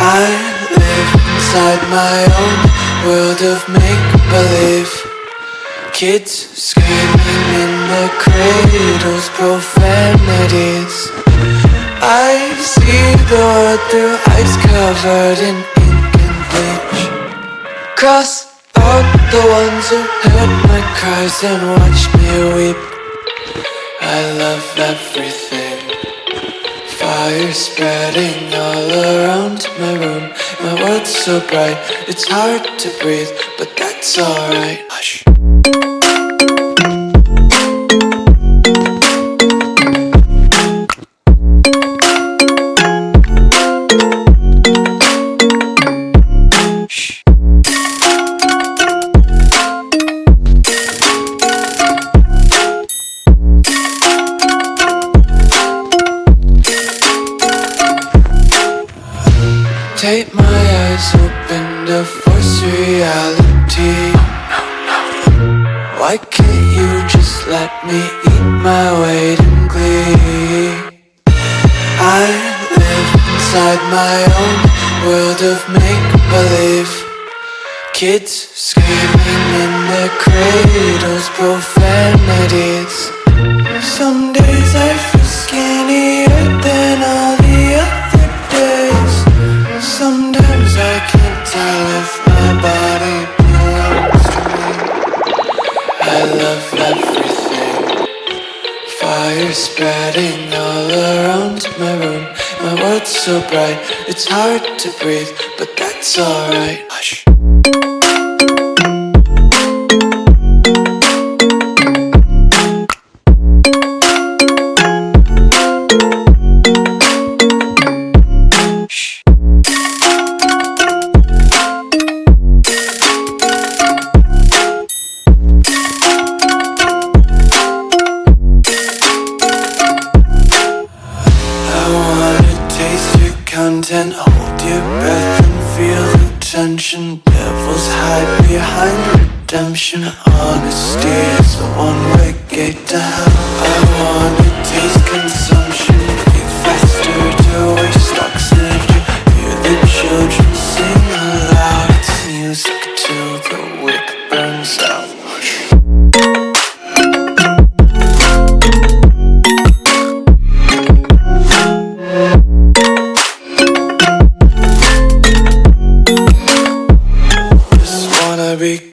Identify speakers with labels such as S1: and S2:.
S1: I live inside my own world of make-believe. Kids screaming in their cradles, profanities. I see the world through eyes covered in ink and bleach. Cross out the ones who heard my cries and watched me weep. I love everything. Fire spreading all around my room. My world's so bright, it's hard to breathe, but that's alright. Hush. Take my eyes open to force reality. Why can't you just let me eat my weight in glee? I live inside my own world of make-believe. Kids screaming in their cradles, profanities. Some days I feel skinnier than all the other days. Sometimes I can't tell if my body belongs to me. I love everything. Fire spreading all around my room. My world's so bright, it's hard to breathe, but that's alright. Hush. Content, hold your breath and feel the tension. Devils hide behind redemption. Honesty is a one-way gate to hell. I wanna taste consumption. Breathe faster to waste oxygen. Hear the children sing aloud. It's music till the wick burns out. Be